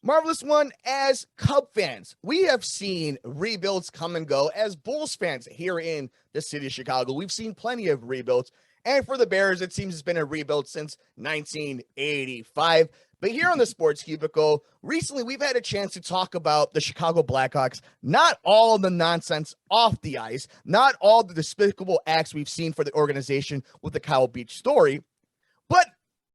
Marvelous one, as Cub fans, we have seen rebuilds come and go. As Bulls fans here in the city of Chicago, we've seen plenty of rebuilds. And for the Bears, it seems it's been a rebuild since 1985. But here on the Sports Cubicle, recently we've had a chance to talk about the Chicago Blackhawks, not all the nonsense off the ice, not all the despicable acts we've seen for the organization with the Kyle Beach story, but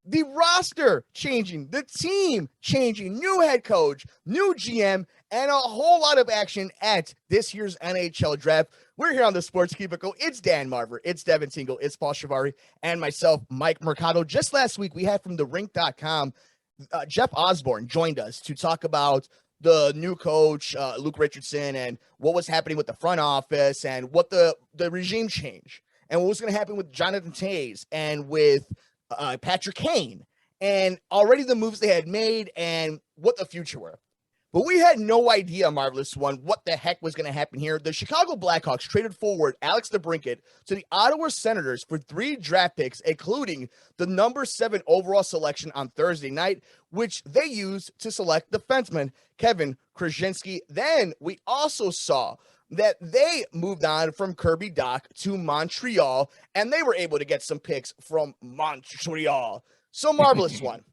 the roster changing, the team changing, new head coach, new GM, and a whole lot of action at this year's NHL Draft. We're here on the Sports Cubicle. It's Dan Marver, it's Devin Tingle, it's Paul Chivari, and myself, Mike Mercado. Just last week, we had from The-Rink.com, Jeff Osborne joined us to talk about the new coach, Luke Richardson, and what was happening with the front office and what the regime change and what was going to happen with Jonathan Toews and with Patrick Kane, and already the moves they had made and what the future were. But we had no idea, Marvelous One, what the heck was going to happen here. The Chicago Blackhawks traded forward Alex DeBrincat to the Ottawa Senators for 3 draft picks, including the number 7 overall selection on Thursday night, which they used to select defenseman Kevin Krasinski. Then we also saw that they moved on from Kirby Dach to Montreal, and they were able to get some picks from Montreal. So, Marvelous One,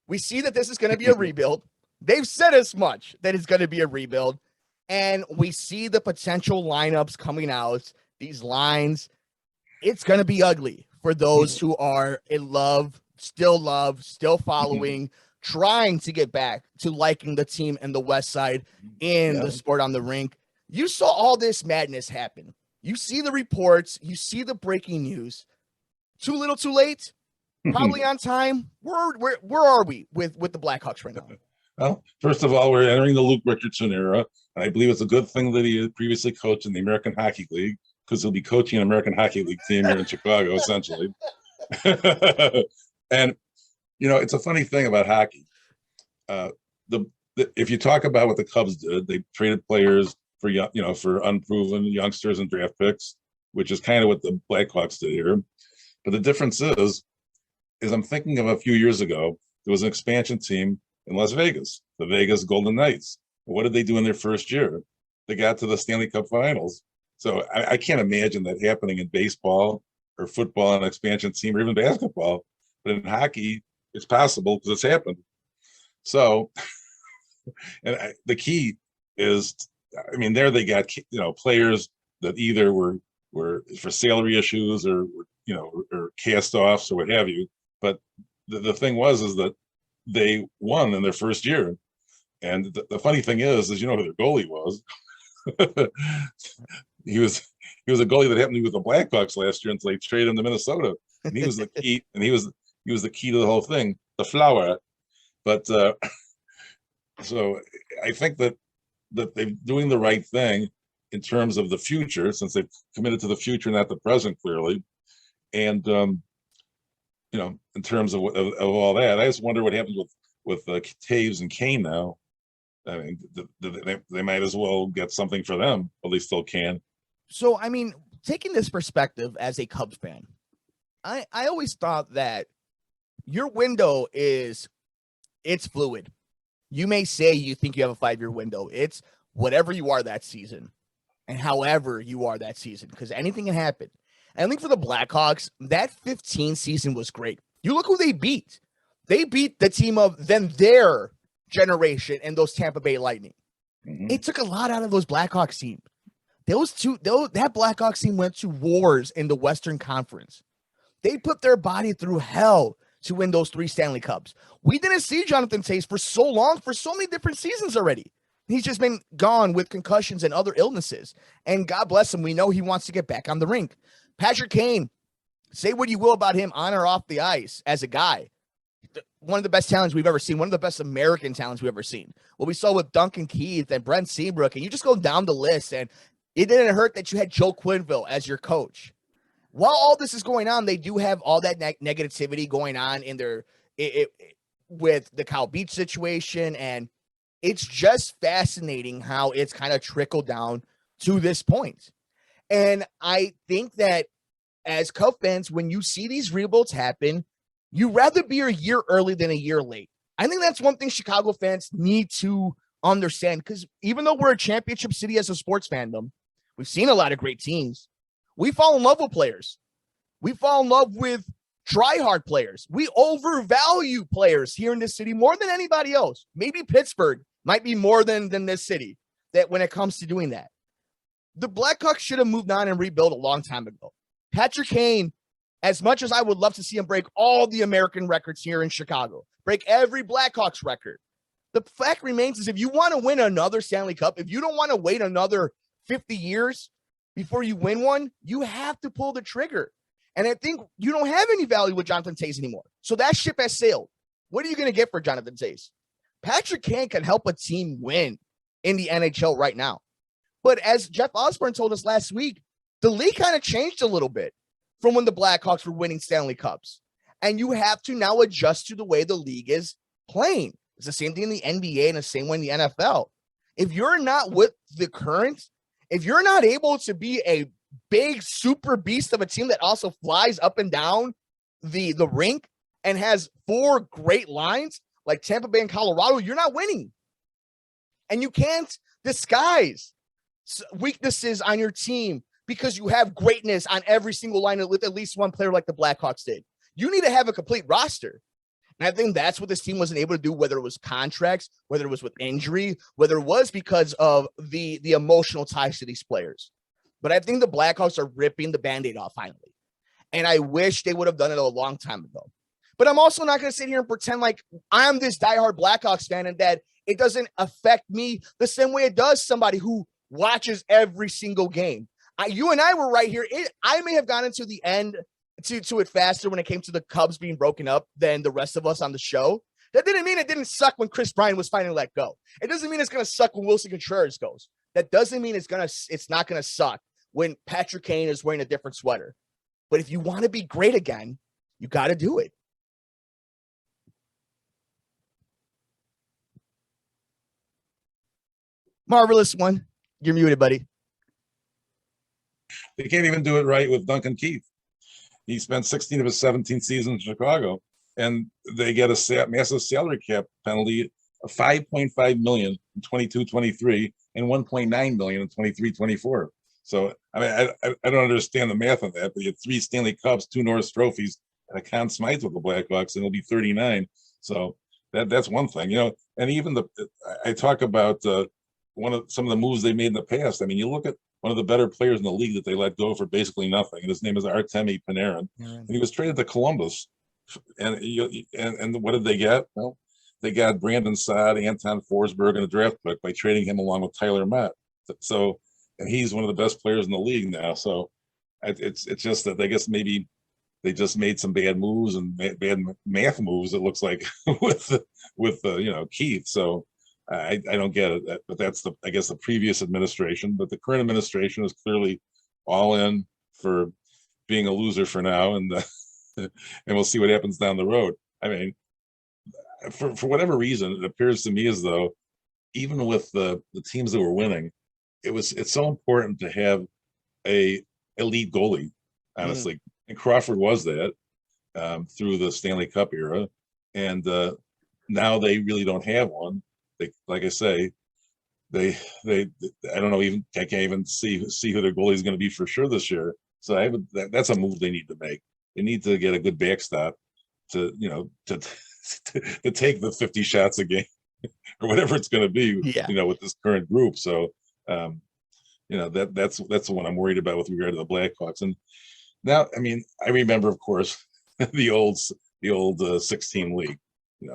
we see that this is going to be a rebuild. They've said as much that it's going to be a rebuild, and we see the potential lineups coming out, these lines. It's going to be ugly for those who are in love, still following, trying to get back to liking the team and the West Side in the sport on the rink. You saw all this madness happen. You see the reports. You see the breaking news. Too little, too late. Probably on time. Where are we with the Blackhawks right now? Well, first of all, we're entering the Luke Richardson era, and I believe it's a good thing that he had previously coached in the American Hockey League, because he'll be coaching an American Hockey League team here in Chicago, essentially. And it's a funny thing about hockey. If you talk about what the Cubs did, they traded players for for unproven youngsters and draft picks, which is kind of what the Blackhawks did here. But the difference is I'm thinking of a few years ago, there was an expansion team in Las Vegas, the Vegas Golden Knights. What did they do in their first year? They got to the Stanley Cup Finals. So I can't imagine that happening in baseball or football, an expansion team, or even basketball. But in hockey, it's possible because it's happened. So, the key is, there they got players that either were for salary issues or cast offs or what have you. But the thing was that they won in their first year. And the funny thing is who their goalie was. he was a goalie that happened to be with the Blackhawks last year until they traded him to Minnesota. And he was the key, and he was the key to the whole thing, the flower. But so I think that they're doing the right thing in terms of the future, since they've committed to the future, not the present, clearly. And in terms of all that, I just wonder what happens with Toews and Kane now. I mean, they might as well get something for them. Well, they still can. So, taking this perspective as a Cubs fan, I always thought that your window it's fluid. You may say you think you have a 5-year window. It's whatever you are that season and however you are that season, because anything can happen. And I think for the Blackhawks, that 15 season was great. You look who they beat. They beat the team of their generation and those Tampa Bay Lightning. It took a lot out of those Blackhawks teams. That Blackhawks team went to wars in the Western Conference. They put their body through hell to win those 3 Stanley Cups. We didn't see Jonathan Toews for so long, for so many different seasons already. He's just been gone with concussions and other illnesses. And God bless him, we know he wants to get back on the rink. Patrick Kane, say what you will about him on or off the ice as a guy. One of the best talents we've ever seen, one of the best American talents we've ever seen. What we saw with Duncan Keith and Brent Seabrook, and you just go down the list, and it didn't hurt that you had Joe Quenneville as your coach. While all this is going on, they do have all that negativity going on in with the Kyle Beach situation, and it's just fascinating how it's kind of trickled down to this point. And I think that as Cub fans, when you see these rebuilds happen, you rather be a year early than a year late. I think that's one thing Chicago fans need to understand, because even though we're a championship city as a sports fandom, we've seen a lot of great teams. We fall in love with players. We fall in love with try-hard players. We overvalue players here in this city more than anybody else. Maybe Pittsburgh might be more than this city that when it comes to doing that. The Blackhawks should have moved on and rebuilt a long time ago. Patrick Kane, as much as I would love to see him break all the American records here in Chicago, break every Blackhawks record, the fact remains is if you want to win another Stanley Cup, if you don't want to wait another 50 years before you win one, you have to pull the trigger. And I think you don't have any value with Jonathan Toews anymore. So that ship has sailed. What are you going to get for Jonathan Toews? Patrick Kane can help a team win in the NHL right now. But as Jeff Osborne told us last week, the league kind of changed a little bit from when the Blackhawks were winning Stanley Cups. And you have to now adjust to the way the league is playing. It's the same thing in the NBA and the same way in the NFL. If you're not with the current, if you're not able to be a big super beast of a team that also flies up and down the rink and has 4 great lines like Tampa Bay and Colorado, you're not winning. And you can't disguise weaknesses on your team because you have greatness on every single line with at least one player like the Blackhawks did. You need to have a complete roster. And I think that's what this team wasn't able to do, whether it was contracts, whether it was with injury, whether it was because of the emotional ties to these players. But I think the Blackhawks are ripping the Band-Aid off finally. And I wish they would have done it a long time ago. But I'm also not going to sit here and pretend like I'm this diehard Blackhawks fan and that it doesn't affect me the same way it does somebody who watches every single game. You and I were right here. I may have gotten to the end to it faster when it came to the Cubs being broken up than the rest of us on the show. That didn't mean it didn't suck when Chris Bryant was finally let go. It doesn't mean it's going to suck when Wilson Contreras goes. That doesn't mean it's not going to suck when Patrick Kane is wearing a different sweater. But if you want to be great again, you got to do it. Marvelous one. You're muted, buddy. They can't even do it right with Duncan Keith. He spent 16 of his 17 seasons in Chicago, and they get a massive salary cap penalty of $5.5 million in 22-23 and $1.9 million in 23-24. So, I mean, I don't understand the math on that, but you have 3 Stanley Cups, 2 Norris trophies, and a Conn Smythe with the Blackhawks, and it'll be 39. So that's one thing, and even I talk about some of the moves they made in the past. I mean, you look at one of the better players in the league that they let go for basically nothing, and his name is Artemi Panarin, and he was traded to Columbus. And what did they get? Well, they got Brandon Saad, Anton Forsberg, and a draft pick by trading him along with Tyler Mott. So, and he's one of the best players in the league now. So, it's just that I guess maybe they just made some bad moves and bad math moves. It looks like with Keith. So. I don't get it, but that's I guess the previous administration. But the current administration is clearly all in for being a loser for now, and and we'll see what happens down the road. I mean, for whatever reason, it appears to me as though even with the teams that were winning, it's so important to have a elite goalie, honestly. And Crawford was that through the Stanley Cup era, and now they really don't have one. They, like I say, they I don't know, even I can't even see who their goalie is going to be for sure this year. So that's a move they need to make. They need to get a good backstop to to take the 50 shots a game or whatever it's going to be. Yeah. With this current group. So that's the one I'm worried about with regard to the Blackhawks. And now, I mean, I remember, of course, the old 16 league.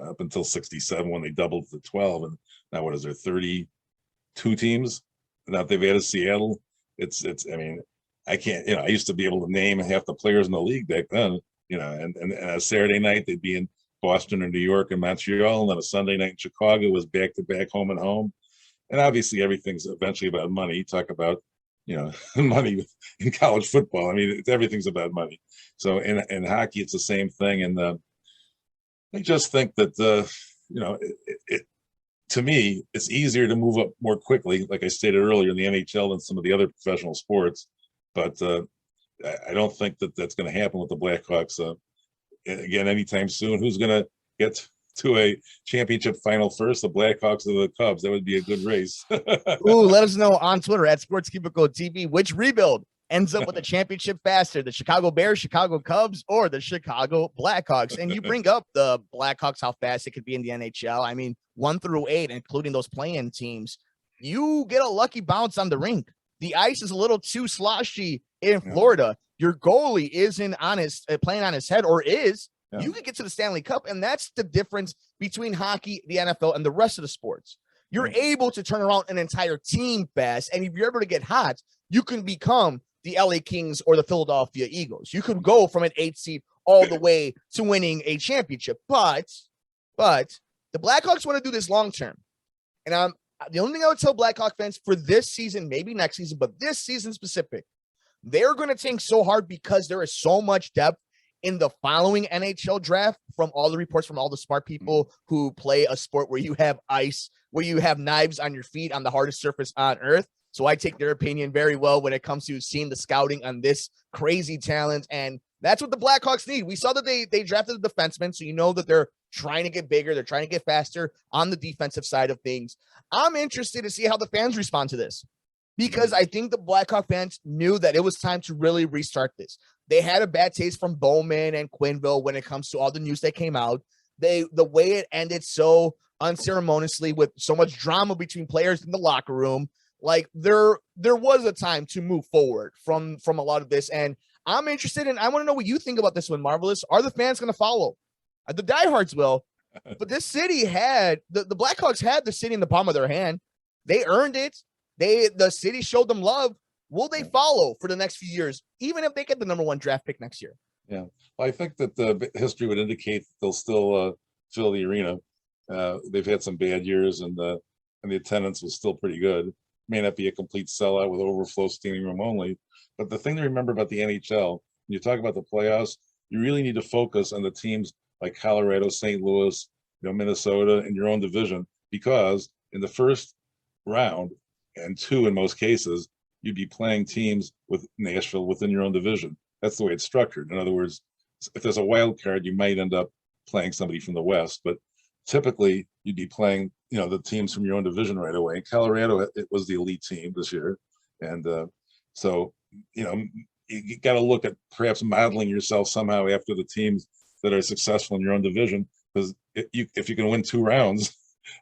Up until 67 when they doubled to 12, and now what is there, 32 teams? Now they've added Seattle. It's I mean, I can't, I used to be able to name half the players in the league back then, and a Saturday night they'd be in Boston or New York and Montreal, and then a Sunday night in Chicago was back to back, home and home. And obviously everything's eventually about money. You talk about money in college football. I mean, everything's about money. So in hockey it's the same thing. And I just think that to me, it's easier to move up more quickly, like I stated earlier, in the NHL than some of the other professional sports. But I don't think that that's going to happen with the Blackhawks again anytime soon. Who's going to get to a championship final first, the Blackhawks or the Cubs. That would be a good race. Ooh, let us know on Twitter at Sports Cubicle TV which rebuild ends up with the championship faster, the Chicago Bears, Chicago Cubs, or the Chicago Blackhawks. And you bring up the Blackhawks, how fast it could be in the NHL. I mean, 1 through 8, including those play-in teams, you get a lucky bounce on the rink. The ice is a little too sloshy in Florida. Your goalie isn't playing on his head, or is. You can get to the Stanley Cup, and that's the difference between hockey, the NFL, and the rest of the sports. You're able to turn around an entire team fast, and if you're able to get hot, you can become the LA Kings or the Philadelphia Eagles. You could go from an 8 seed all the way to winning a championship. But the Blackhawks want to do this long term. And the only thing I would tell Blackhawk fans for this season, maybe next season, but this season specific, they're going to tank so hard because there is so much depth in the following NHL draft from all the reports from all the smart people who play a sport where you have ice, where you have knives on your feet on the hardest surface on earth. So I take their opinion very well when it comes to seeing the scouting on this crazy talent. And that's what the Blackhawks need. We saw that they drafted a defenseman. So you know that they're trying to get bigger. They're trying to get faster on the defensive side of things. I'm interested to see how the fans respond to this, because I think the Blackhawk fans knew that it was time to really restart this. They had a bad taste from Bowman and Quenneville when it comes to all the news that came out. The way it ended so unceremoniously with so much drama between players in the locker room. Like there was a time to move forward from a lot of this. And I'm interested in, I want to know what you think about this one, Marvelous. Are the fans going to follow? The diehards will, but this city had, the Blackhawks had the city in the palm of their hand. They earned it. The city showed them love. Will they follow for the next few years, even if they get the #1 draft pick next year? Yeah, well, I think that the history would indicate that they'll still fill the arena. They've had some bad years, and the attendance was still pretty good. May not be a complete sellout with overflow standing room only, but the thing to remember about the NHL, when you talk about the playoffs, you really need to focus on the teams like Colorado, St. Louis, Minnesota, and your own division, because in the first round, and 2 in most cases, you'd be playing teams with Nashville within your own division. That's the way it's structured. In other words, if there's a wild card, you might end up playing somebody from the West, but typically you'd be playing, the teams from your own division right away. In Colorado, it was the elite team this year. And so, you got to look at perhaps modeling yourself somehow after the teams that are successful in your own division, because if you can win 2 rounds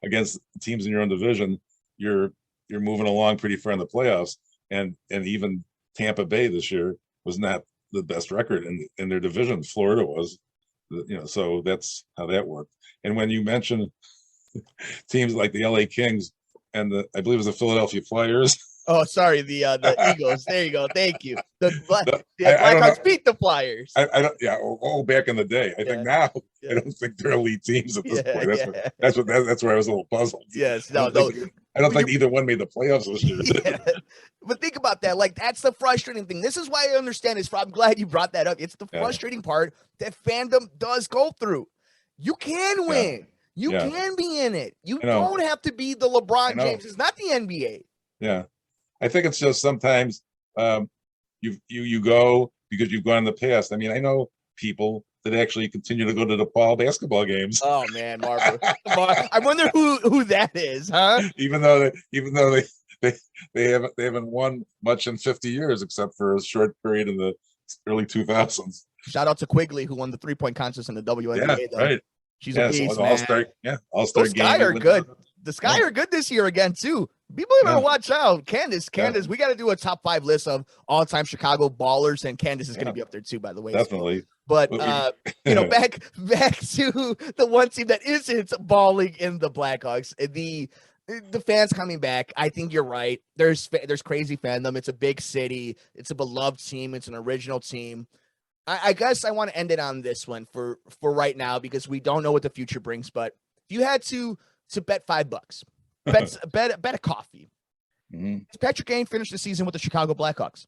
against teams in your own division, you're moving along pretty far in the playoffs. And even Tampa Bay this year was not the best record in their division. Florida was, so that's how that worked. And when you mention teams like the LA Kings and I believe it was the Philadelphia Flyers. Oh, sorry, the Eagles. There you go. Thank you. The Blackhawks beat the Flyers. I don't. Yeah. Back in the day. I think now I don't think they're elite teams at this point. That's where I was a little puzzled. Yes. I don't think either one made the playoffs this year. Yeah. But think about that. Like, that's the frustrating thing. This is why I understand this. I'm glad you brought that up. It's the frustrating part that fandom does go through. You can win. You can be in it. You don't have to be the LeBron James. It's not the NBA. Yeah. I think it's just sometimes you go because you've gone in the past. I mean, I know people that actually continue to go to DePaul basketball games. Oh man, Marver. I wonder who that is, huh? Even though they haven't won much in 50 years, except for a short period in the early 2000s. Shout out to Quigley, who won the 3-point contest in the WNBA. Yeah, right. She's a beast, so All-Star. Yeah, All-Star game. Sky are good. The Sky are good this year again too. People better watch out. Candace, we got to do a top 5 list of all-time Chicago ballers, and Candace is going to be up there too, by the way. Definitely. But back to the one team that isn't balling in the Blackhawks, the fans coming back. I think you're right. There's crazy fandom. It's a big city. It's a beloved team. It's an original team. I guess I want to end it on this one for right now, because we don't know what the future brings. But if you had to bet $5, bet a coffee. Mm-hmm. Does Patrick Kane finish the season with the Chicago Blackhawks?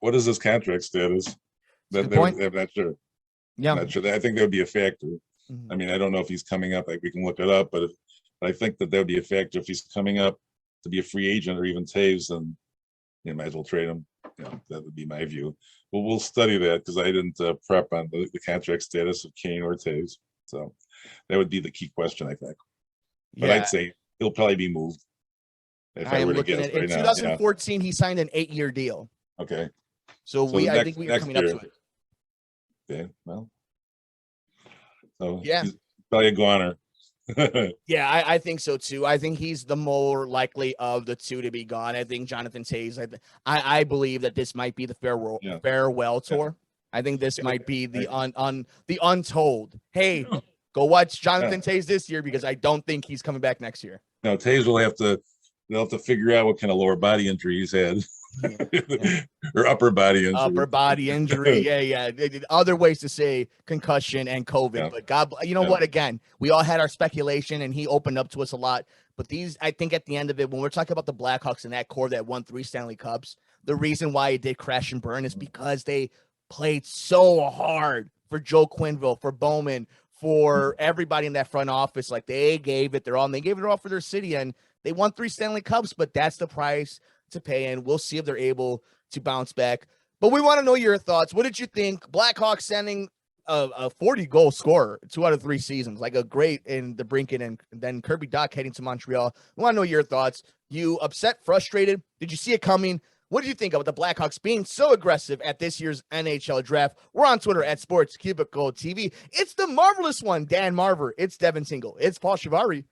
What is his contract status? I'm not sure. Yeah, I'm not sure. I think that would be a factor. Mm-hmm. I mean, I don't know if he's coming up. Like, we can look it up, but I think that would be a factor. If he's coming up to be a free agent, or even Taves, then you might as well trade him. That would be my view. Well, we'll study that, because I didn't prep on the contract status of Kane or Taves. So that would be the key question, I think. But Yeah, I'd say he'll probably be moved. If I I am were to looking guess at right in now. 2014, he signed an 8-year deal. Okay. So So the I think we are next coming up year. to it. Okay. Well, so Yeah. he's probably a goner. Yeah, I think so too. I think he's the more likely of the two to be gone. I think Jonathan Toews. I believe that this might be the farewell tour. I think this might be the the untold. Hey, go watch Jonathan Toews this year because I don't think he's coming back next year. Now Taves will have to they'll have to figure out what kind of lower body injury he's had. Or upper body injury. Upper body injury. Yeah. Other ways to say concussion and COVID. Yeah. But God, you know what? Again, we all had our speculation and he opened up to us a lot. But these, I think at the end of it, when we're talking about the Blackhawks and that core that won 3 Stanley Cups, the reason why it did crash and burn is because they played so hard for Joe Quenneville, for Bowman, for everybody in that front office. Like they gave it their all, and they gave it all for their city. And they won 3 Stanley Cups, but that's the price to pay. And we'll see if they're able to bounce back. But we want to know your thoughts. What did you think? Blackhawks sending a 40-goal scorer 2 out of 3 seasons, like a great in the Brink and then Kirby Dach heading to Montreal. We want to know your thoughts. You upset, frustrated? Did you see it coming? What did you think about the Blackhawks being so aggressive at this year's NHL draft? We're on Twitter at Sports Cubicle TV. It's the marvelous one, Dan Marver. It's Devin Tingle. It's Paul Chivari.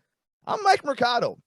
I'm Mike Mercado.